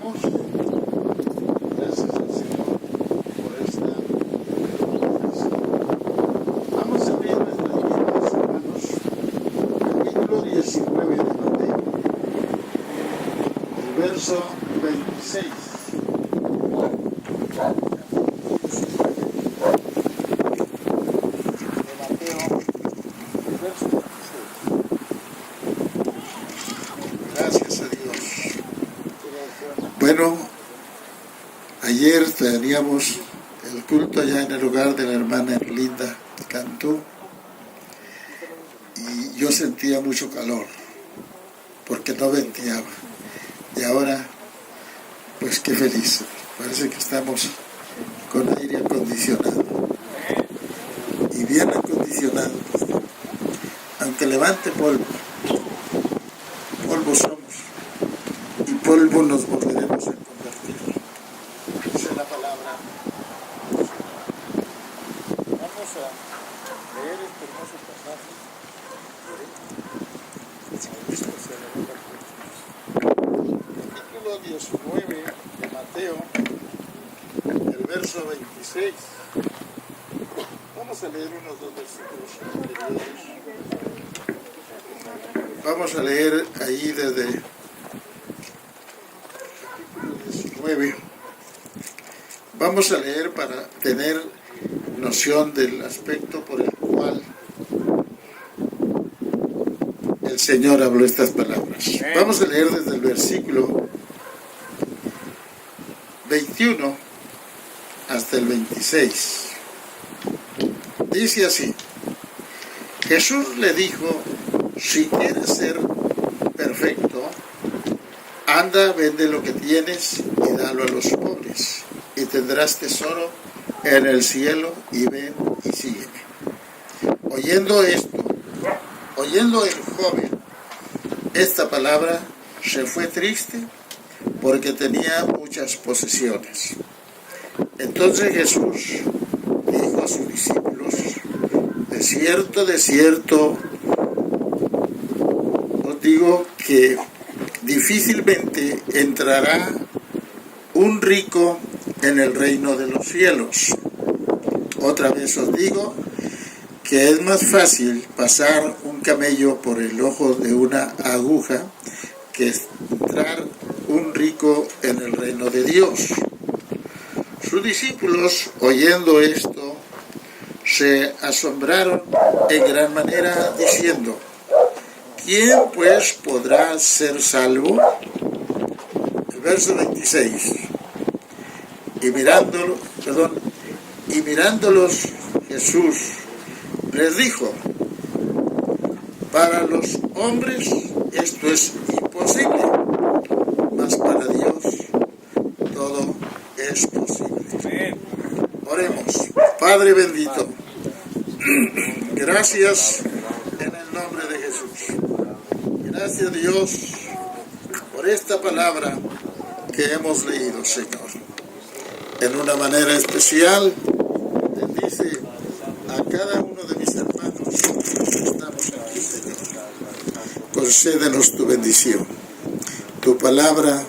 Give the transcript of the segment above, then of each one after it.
damos gracias al Señor por esta bendición. Vamos a abrir nuestras Biblias, hermanos, capítulo 19 de Mateo, el verso 26. Bueno, ayer teníamos el culto allá en el hogar de la hermana Erlinda Cantú y yo sentía mucho calor porque no venteaba. Y ahora, pues qué feliz, parece que estamos con aire acondicionado y bien acondicionado, aunque levante polvo, polvo somos y polvo nos volveremos a convertir. Esa es la palabra. Vamos a leer este hermoso pasaje. Capítulo 19 de Mateo, el verso 26. Vamos a leer unos dos versículos anteriores. Vamos a leer ahí desde Vamos a leer para tener noción del aspecto por el cual el Señor habló estas palabras. Vamos a leer desde el versículo 21 hasta el 26. Dice así: Jesús le dijo: si quieres ser perfecto, anda, vende lo que tienes y dalo a los pobres, y tendrás tesoro en el cielo, y ven y sígueme. Oyendo el joven esta palabra, se fue triste porque tenía muchas posesiones. Entonces Jesús dijo a sus discípulos: de cierto, os digo que difícilmente entrará un rico en el reino de los cielos. Otra vez os digo que es más fácil pasar un camello por el ojo de una aguja que entrar un rico en el reino de Dios. Sus discípulos, oyendo esto, se asombraron en gran manera, diciendo: ¿quién pues podrá ser salvo? El verso 26. Y mirándolos Jesús les dijo: para los hombres esto es imposible, mas para Dios todo es posible. Oremos. Padre bendito, gracias en el nombre de Jesús. Gracias, Dios, por esta palabra que hemos leído, Señor. En una manera especial, bendice a cada uno de mis hermanos que estamos aquí, Señor. Concédenos tu bendición. Tu palabra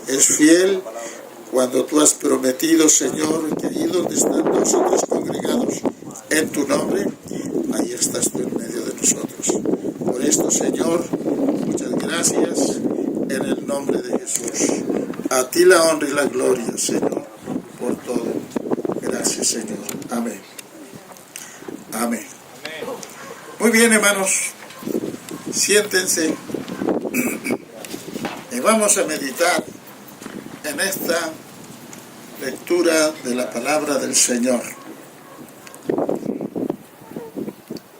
es fiel cuando tú has prometido, Señor, que ahí donde están nosotros congregados en tu nombre, ahí estás tú en medio de nosotros. Por esto, Señor, muchas gracias en el nombre de Jesús. A ti la honra y la gloria, Señor, por todo. Gracias, Señor. Amén. Amén. Muy bien, hermanos. Siéntense y vamos a meditar en esta lectura de la palabra del Señor.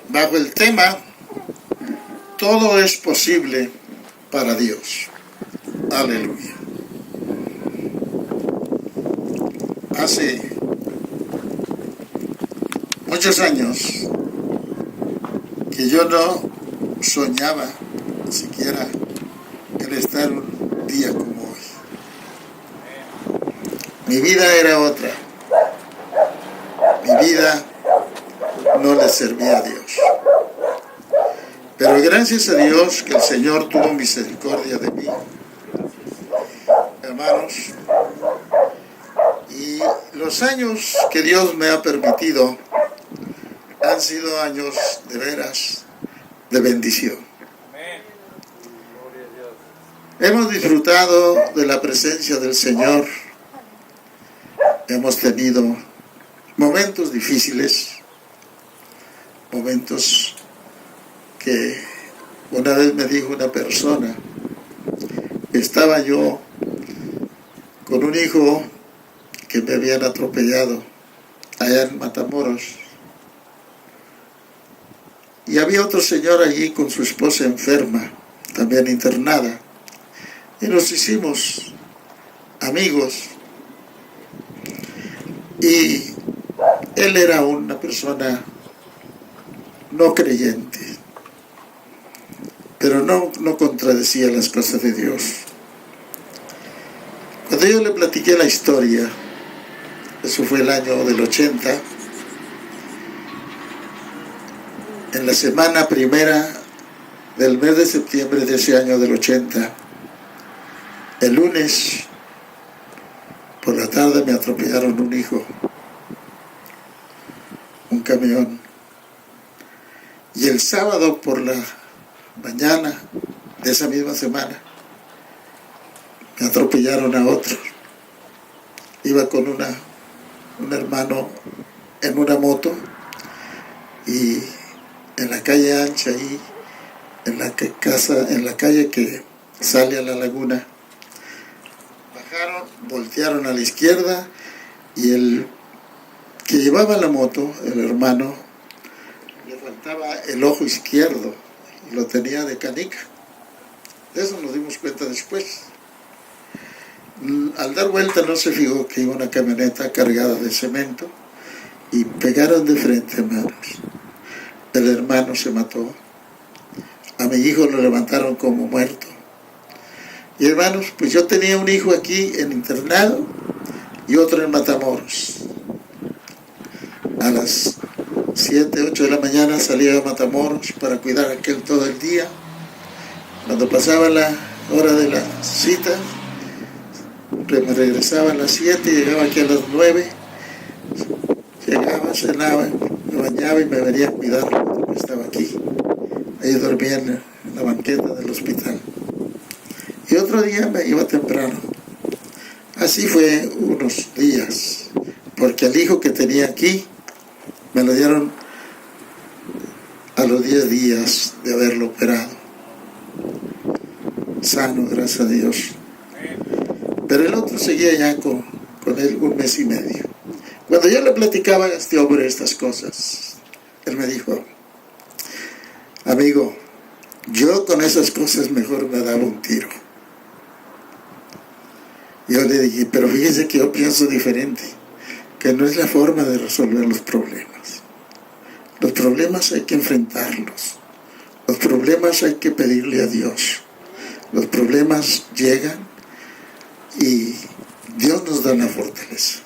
Bajo el tema: todo es posible para Dios. Aleluya. Hace muchos años que yo no soñaba siquiera el estar un día como hoy. Mi vida era otra. Mi vida no le servía a Dios. Pero gracias a Dios que el Señor tuvo misericordia de mí. hermanos. Y los años que Dios me ha permitido han sido años de veras de bendición. Hemos disfrutado de la presencia del Señor. Hemos tenido momentos difíciles, momentos que una vez me dijo una persona, estaba yo con un hijo que me habían atropellado allá en Matamoros, y había otro señor allí con su esposa enferma, también internada, y nos hicimos amigos. Y él era una persona no creyente, pero no contradecía las cosas de Dios. Cuando yo le platiqué la historia, eso fue el año del 80, en la semana primera del mes de septiembre de ese año del 80, el lunes por la tarde me atropellaron un hijo, un camión, y el sábado por la mañana de esa misma semana me atropellaron a otro. Iba con un hermano en una moto, y en la calle ancha ahí, en la calle que sale a la laguna, bajaron, voltearon a la izquierda, y el que llevaba la moto, el hermano, le faltaba el ojo izquierdo y lo tenía de canica. De eso nos dimos cuenta después. Al dar vuelta no se fijó que iba una camioneta cargada de cemento y pegaron de frente, hermanos. El hermano se mató. A mi hijo lo levantaron como muerto. Y hermanos, pues yo tenía un hijo aquí en internado y otro en Matamoros. A las 7, 8 de la mañana salía a Matamoros para cuidar a aquel todo el día. Cuando pasaba la hora de la cita, me regresaba a las 7, llegaba aquí a las 9, llegaba, cenaba, me bañaba y me venía a cuidar. Estaba aquí, ahí dormía en la banqueta del hospital. Y otro día me iba temprano. Así fue unos días, porque el hijo que tenía aquí me lo dieron a los 10 días de haberlo operado. Sano, gracias a Dios. Pero el otro seguía ya con él 1 mes y medio. Cuando yo le platicaba a este hombre estas cosas, él me dijo, amigo, yo con esas cosas mejor me daba un tiro. Yo le dije, pero fíjese que yo pienso diferente, que no es la forma de resolver los problemas. Los problemas hay que enfrentarlos. Los problemas hay que pedirle a Dios. Los problemas llegan y Dios nos da la fortaleza.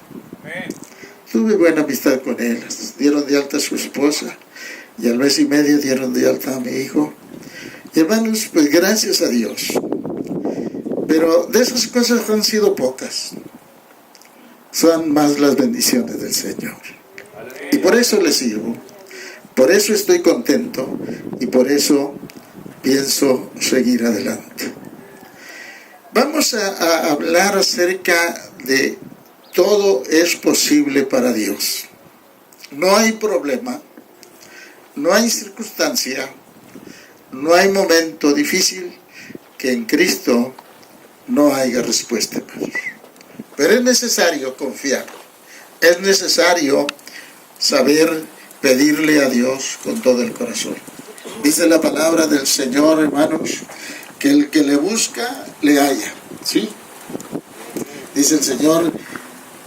Tuve buena amistad con él. Dieron de alta a su esposa y al mes y medio dieron de alta a mi hijo. Y hermanos, pues gracias a Dios. Pero de esas cosas han sido pocas. Son más las bendiciones del Señor. Y por eso le sirvo. Por eso estoy contento. Y por eso pienso seguir adelante. Vamos a hablar acerca de todo es posible para Dios. No hay problema, no hay circunstancia, no hay momento difícil que en Cristo no haya respuesta. Pero es necesario confiar, es necesario saber pedirle a Dios con todo el corazón. Dice la palabra del Señor, hermanos, que el que le busca, le halla. ¿Sí? Dice el Señor,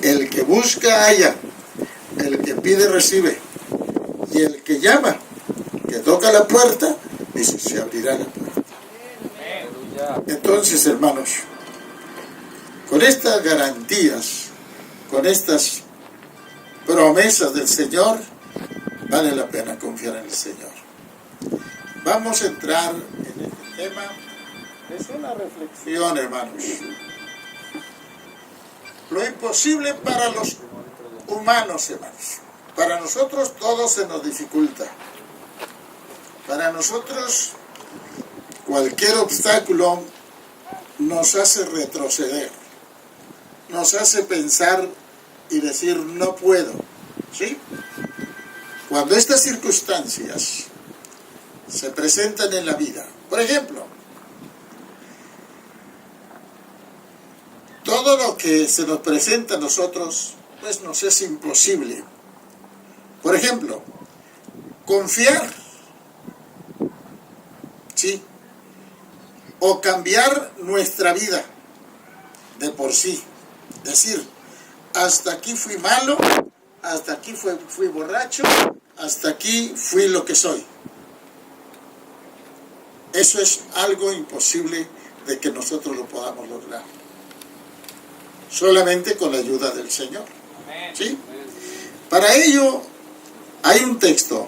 el que busca, halla. El que pide, recibe. Y el que llama, que toca la puerta, dice, se abrirá la puerta. Entonces, hermanos, con estas garantías, con estas promesas del Señor, vale la pena confiar en el Señor. Vamos a entrar en este tema. Es una reflexión, hermanos. Lo imposible para los humanos, hermanos. Para nosotros todo se nos dificulta. Para nosotros cualquier obstáculo nos hace retroceder. Nos hace pensar y decir no puedo. ¿Sí? Cuando estas circunstancias se presentan en la vida, por ejemplo, todo lo que se nos presenta a nosotros, pues nos es imposible. Por ejemplo, confiar, ¿sí? O cambiar nuestra vida de por sí. Decir, hasta aquí fui malo, hasta aquí fui borracho, hasta aquí fui lo que soy. Eso es algo imposible de que nosotros lo podamos lograr. Solamente con la ayuda del Señor. ¿Sí? Para ello hay un texto,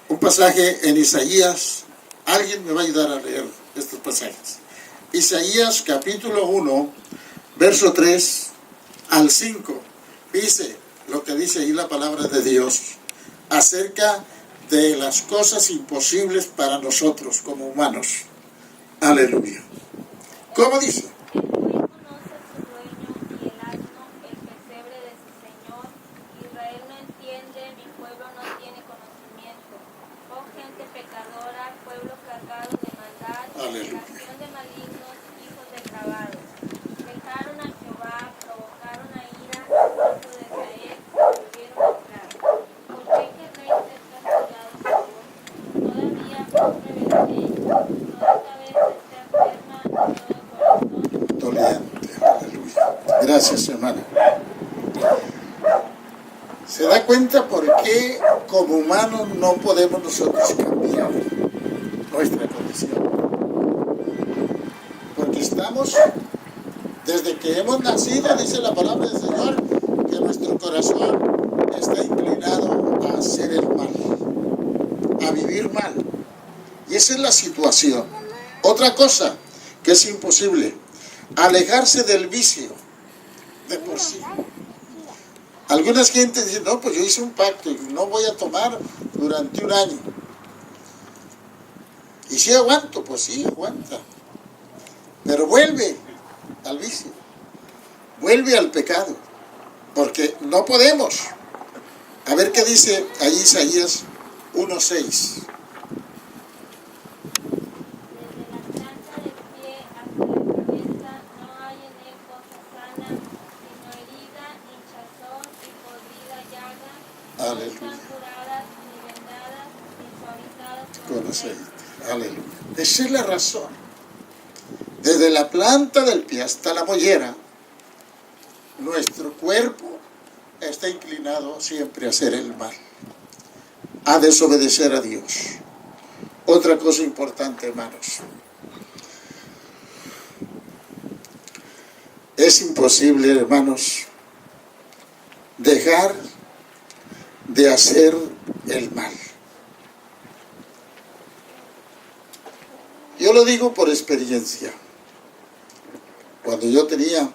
un pasaje en Isaías. Alguien me va a ayudar a leer estos pasajes. Isaías capítulo 1, verso 3 al 5. Dice lo que dice ahí la palabra de Dios acerca de las cosas imposibles para nosotros como humanos. Aleluya. ¿Cómo dice? Gracias, hermana. ¿Se da cuenta por qué como humanos no podemos nosotros cambiar nuestra condición? Porque estamos, desde que hemos nacido, dice la palabra del Señor, que nuestro corazón está inclinado a hacer el mal, a vivir mal. Y esa es la situación. Otra cosa que es imposible, alejarse del vicio. De por sí. Algunas gentes dicen, no, pues yo hice un pacto y no voy a tomar durante un año. Y si aguanto, pues sí, aguanta. Pero vuelve al vicio, vuelve al pecado, porque no podemos. A ver qué dice ahí Isaías 1:6. Con aceite. Aleluya. Esa es la razón. Desde la planta del pie hasta la mollera, nuestro cuerpo está inclinado siempre a hacer el mal, a desobedecer a Dios. Otra cosa importante, hermanos. Es imposible, hermanos, dejar de hacer el mal. Yo lo digo por experiencia. Cuando yo tenía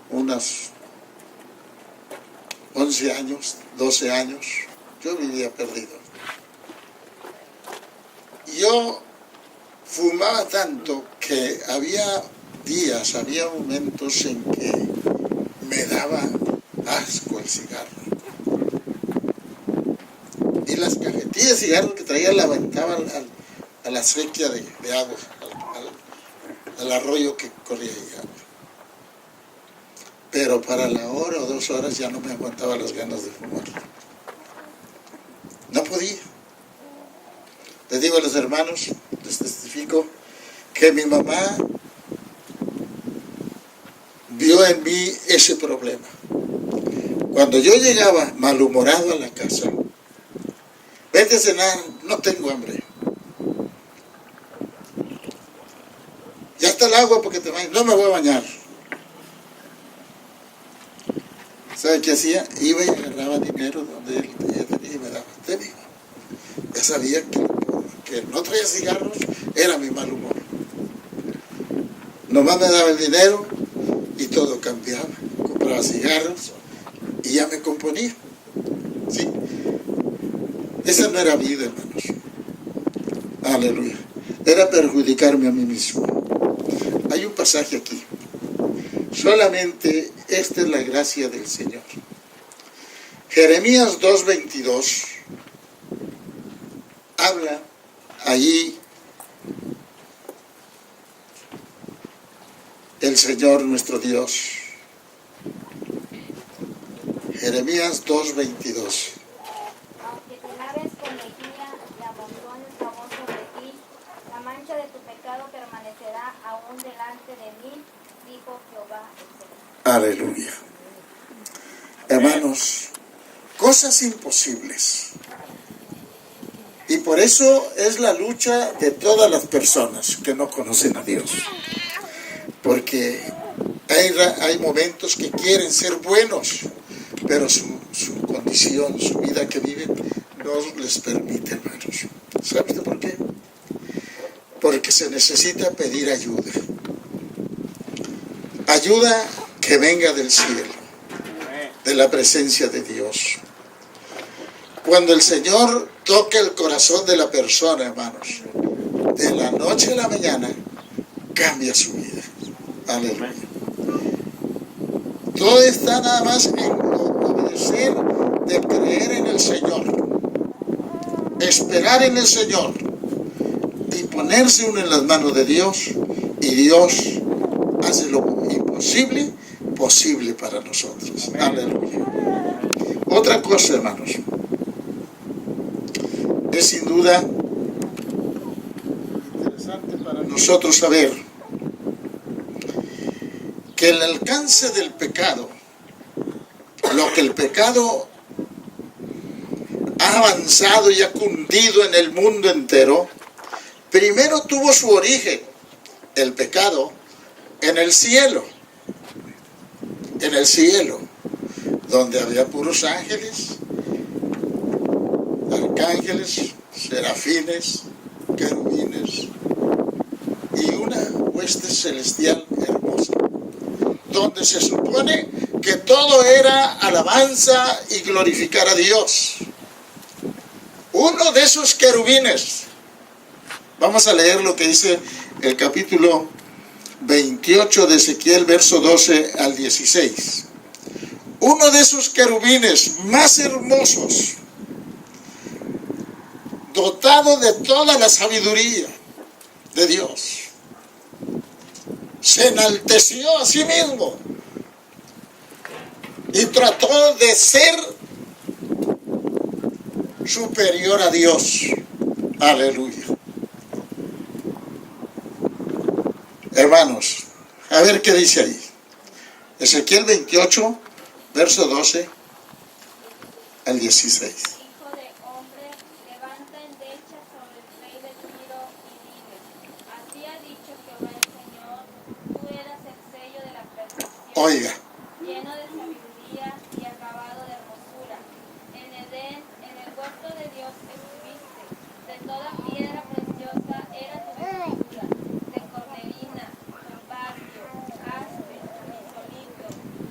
unos 11 años, 12 años, yo vivía perdido. Yo fumaba tanto que había días, había momentos en que me daba asco el cigarro. Y las cajetillas de cigarros que traía la aventaba a la acequia de agua, al arroyo que corría ahí. Pero para la hora o 2 horas ya no me aguantaba las ganas de fumar. No podía. Les digo a los hermanos, les testifico, que mi mamá vio en mí ese problema. Cuando yo llegaba malhumorado a la casa, vete a cenar, no tengo hambre. Ya está el agua porque te bañas, no me voy a bañar. ¿Sabe qué hacía? Iba y agarraba dinero donde él tenía y me daba. Te digo, ya sabía que no traía cigarros, era mi mal humor. Nomás me daba el dinero y todo cambiaba. Compraba cigarros y ya me componía. ¿Sí? Esa no era vida, hermanos. Aleluya. Era perjudicarme a mí mismo. Hay un pasaje aquí. Solamente esta es la gracia del Señor. Jeremías 2:22 habla allí el Señor nuestro Dios. Jeremías 2:22. Aunque te laves con lejía y amontone el jabón sobre ti, la mancha de tu pecado permanecerá aún delante de mí, dijo Jehová el Señor. Aleluya. Hermanos, cosas imposibles. Y por eso es la lucha de todas las personas que no conocen a Dios. Porque hay momentos que quieren ser buenos, pero su condición, su vida que viven, no les permite, hermanos. ¿Sabes por qué? Porque se necesita pedir ayuda. Ayuda que venga del cielo, de la presencia de Dios. Cuando el Señor toca el corazón de la persona, hermanos, de la noche a la mañana, cambia su vida. Aleluya. Todo está nada más en obedecer, de creer en el Señor, esperar en el Señor y ponerse uno en las manos de Dios, y Dios hace lo imposible posible para nosotros. Aleluya. Otra cosa, hermanos, es sin duda interesante para nosotros saber que el alcance del pecado, lo que el pecado ha avanzado y ha cundido en el mundo entero, primero tuvo su origen, el pecado, en el cielo, donde había puros ángeles, arcángeles, serafines, querubines y una hueste celestial hermosa, donde se supone que todo era alabanza y glorificar a Dios. Uno de esos querubines, vamos a leer lo que dice el capítulo 28 de Ezequiel, verso 12 al 16. Uno de esos querubines más hermosos, dotado de toda la sabiduría de Dios, se enalteció a sí mismo y trató de ser superior a Dios. Aleluya. Hermanos, a ver qué dice ahí. Ezequiel 28, verso 12 al 16. Hijo de hombre, levanta endecha sobre el rey de Tiro y dile: así ha dicho Jehová el Señor, tú eras el sello de la perfección, Oiga, lleno de sabiduría y acabado de hermosura. En Edén, en el huerto de Dios estuviste. De toda piedra preciosa era tu vestidura, de cornelina, topacio, jaspe, crisolito,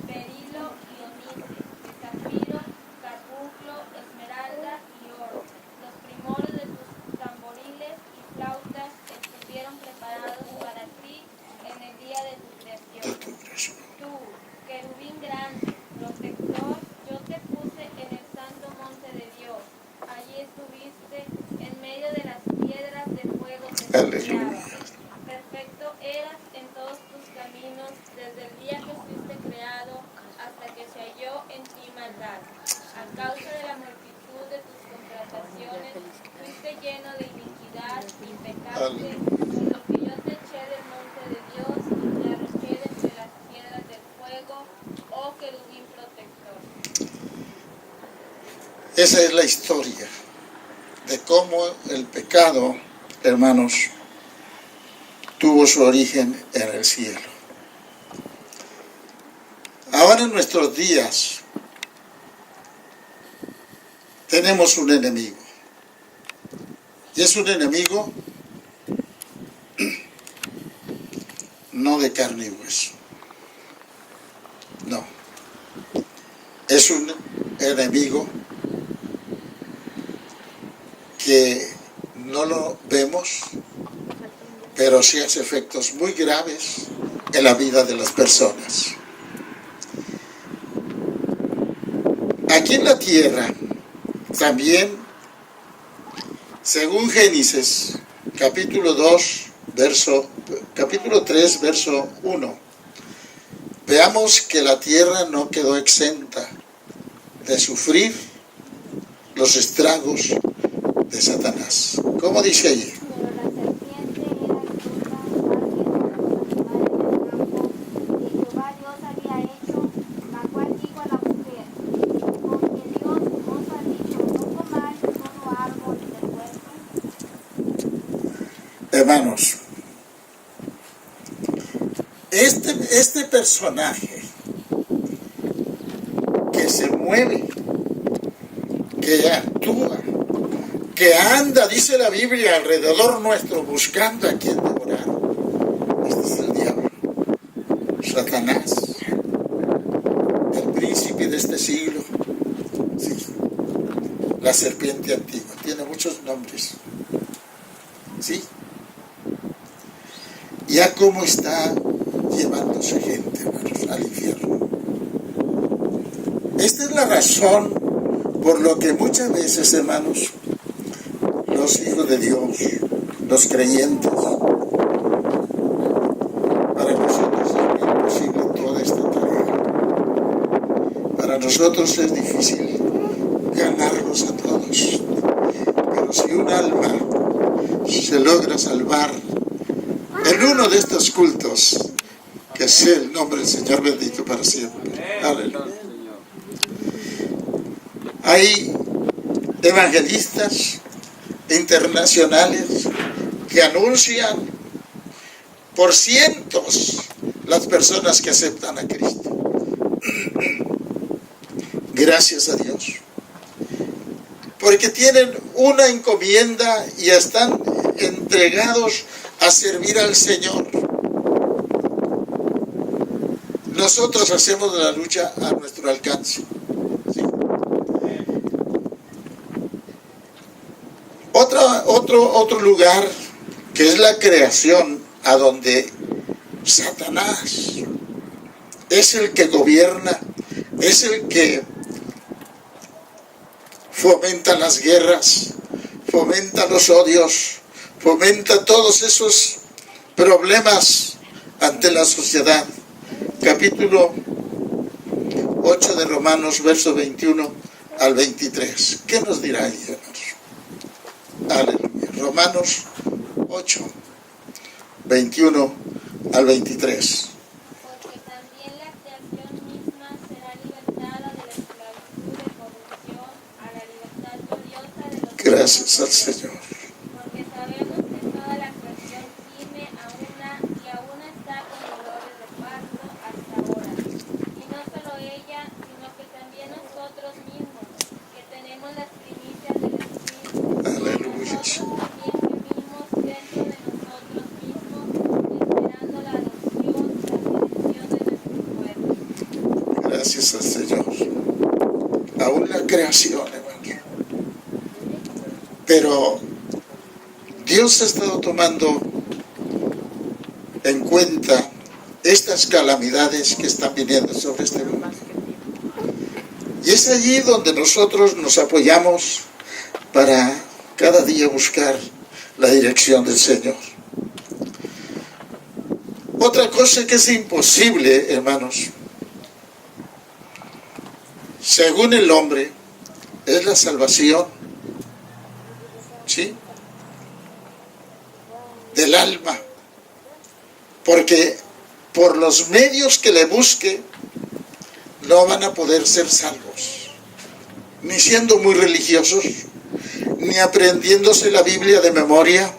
berilo y onice, de zafiro, carbuncle, esmeralda y oro. Los primores de tus tamboriles y flautas estuvieron preparados para ti en el día de tu creación. Tú, querubín grande, protector, yo te puse en el santo monte de Dios. Allí estuviste en medio de las piedras de fuego que brillaba. Perfecto eras en todos tus caminos, desde el día que fuiste creado hasta que se halló en ti maldad. A causa de la multitud de tus contrataciones, fuiste lleno de iniquidad y pecaste, por lo que yo te eché del monte de Dios y te arrojé de entre las piedras del fuego, oh querubín protector. esa es la historia de cómo el pecado, hermanos, tuvo su origen en el cielo. Ahora en nuestros días tenemos un enemigo. Y es un enemigo no de carne y hueso. es un enemigo que no lo vemos, pero sí hace efectos muy graves en la vida de las personas. Aquí en la tierra, también, según Génesis, capítulo 3, verso 1, veamos que la tierra no quedó exenta de sufrir los estragos de Satanás. ¿Cómo dice allí? Hermanos, este personaje que se mueve, que actúa, que anda, dice la Biblia, alrededor nuestro buscando a quien devorar, este es el diablo, Satanás, el príncipe de este siglo, sí, la serpiente antigua, tiene muchos nombres, sí. Ya cómo está llevándose gente, hermanos, al infierno. Esta es la razón por lo que muchas veces, hermanos, los hijos de Dios, los creyentes, para nosotros es muy imposible toda esta tarea. Para nosotros es difícil ganarlos a todos. Pero si un alma se logra salvar en uno de estos cultos, que sea el nombre del Señor bendito para siempre. Aleluya. Hay evangelistas internacionales que anuncian por cientos las personas que aceptan a Cristo. Gracias a Dios. Porque tienen una encomienda y están entregados a servir al Señor. Nosotros hacemos la lucha a nuestro alcance. ¿Sí? Otro lugar que es la creación, a donde Satanás es el que gobierna, es el que fomenta las guerras, fomenta los odios, fomenta todos esos problemas ante la sociedad. Capítulo 8 de Romanos, verso 21 al 23. ¿Qué nos dirá ahí, hermanos? Aleluya. Romanos 8, 21 al 23. Porque también la creación misma será libertada de la esclavitud de corrupción a la libertad gloriosa de los Gracias al Señor. porque sabemos que toda la creación gime a una y aún está con dolores de parto hasta ahora. Y no solo ella, sino que también nosotros mismos, que tenemos las primicias del Espíritu, Aleluya. nosotros también vivimos dentro de nosotros mismos, esperando la adopción, la redención de nuestro cuerpo. Gracias al Señor. Aún la creación, hermano. Pero Dios ha estado tomando en cuenta estas calamidades que están viniendo sobre este mundo. Y es allí donde nosotros nos apoyamos para cada día buscar la dirección del Señor. Otra cosa que es imposible, hermanos, según el hombre, es la salvación, ¿sí?, del alma. Porque por los medios que le busque, no van a poder ser salvos. Ni siendo muy religiosos, ni aprendiéndose la Biblia de memoria,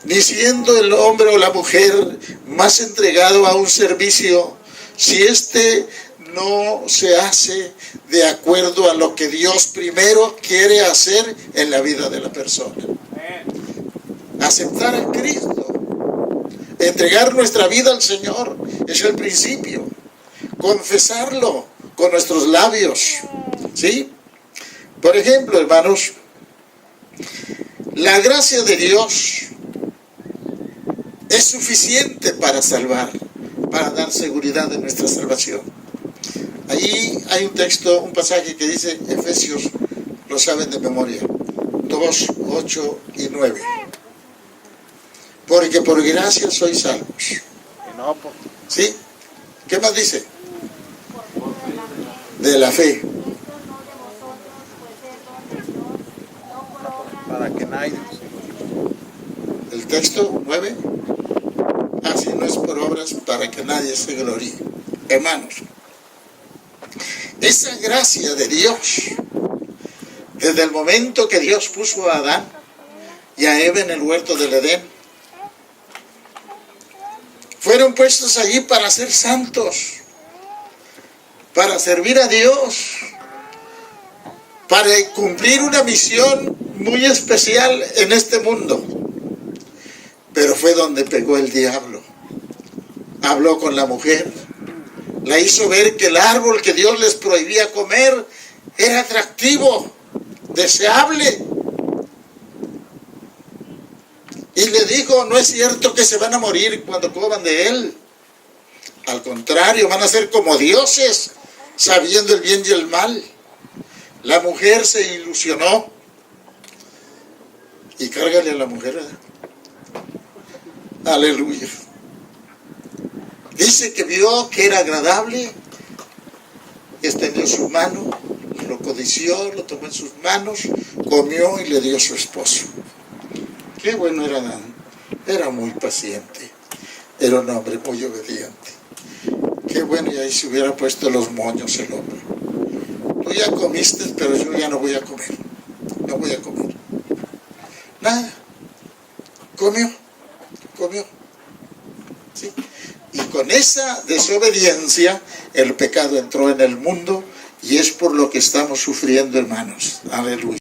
ni siendo el hombre o la mujer más entregado a un servicio, si éste no se hace de acuerdo a lo que Dios primero quiere hacer en la vida de la persona. Aceptar a Cristo, entregar nuestra vida al Señor, es el principio. Confesarlo con nuestros labios, ¿sí? Por ejemplo, hermanos, la gracia de Dios es suficiente para salvar, para dar seguridad de nuestra salvación. Ahí hay un texto, un pasaje que dice, Efesios, lo saben de memoria, 2, 8 y 9. Porque por gracia sois salvos. ¿Sí? ¿Qué más dice? De la fe. Para que nadie... El texto 9. Así no es por obras para que nadie se gloríe. Hermanos, esa gracia de Dios, desde el momento que Dios puso a Adán y a Eva en el huerto del Edén, fueron puestos allí para ser santos, para servir a Dios, para cumplir una misión muy especial en este mundo. Pero fue donde pegó el diablo. Habló con la mujer, la hizo ver que el árbol que Dios les prohibía comer era atractivo, deseable. Y le dijo, no es cierto que se van a morir cuando coman de él. Al contrario, van a ser como dioses, sabiendo el bien y el mal. La mujer se ilusionó. Y cárgale a la mujer, ¿verdad? Aleluya. Dice que vio que era agradable, extendió su mano, lo codició, lo tomó en sus manos, comió y le dio a su esposo. Qué bueno era Adán, era muy paciente, era un hombre muy obediente. Qué bueno, y ahí se hubiera puesto los moños el hombre. Tú ya comiste, pero yo ya no voy a comer, no voy a comer. Nada, comió. ¿Sí? Y con esa desobediencia el pecado entró en el mundo y es por lo que estamos sufriendo, hermanos. Aleluya.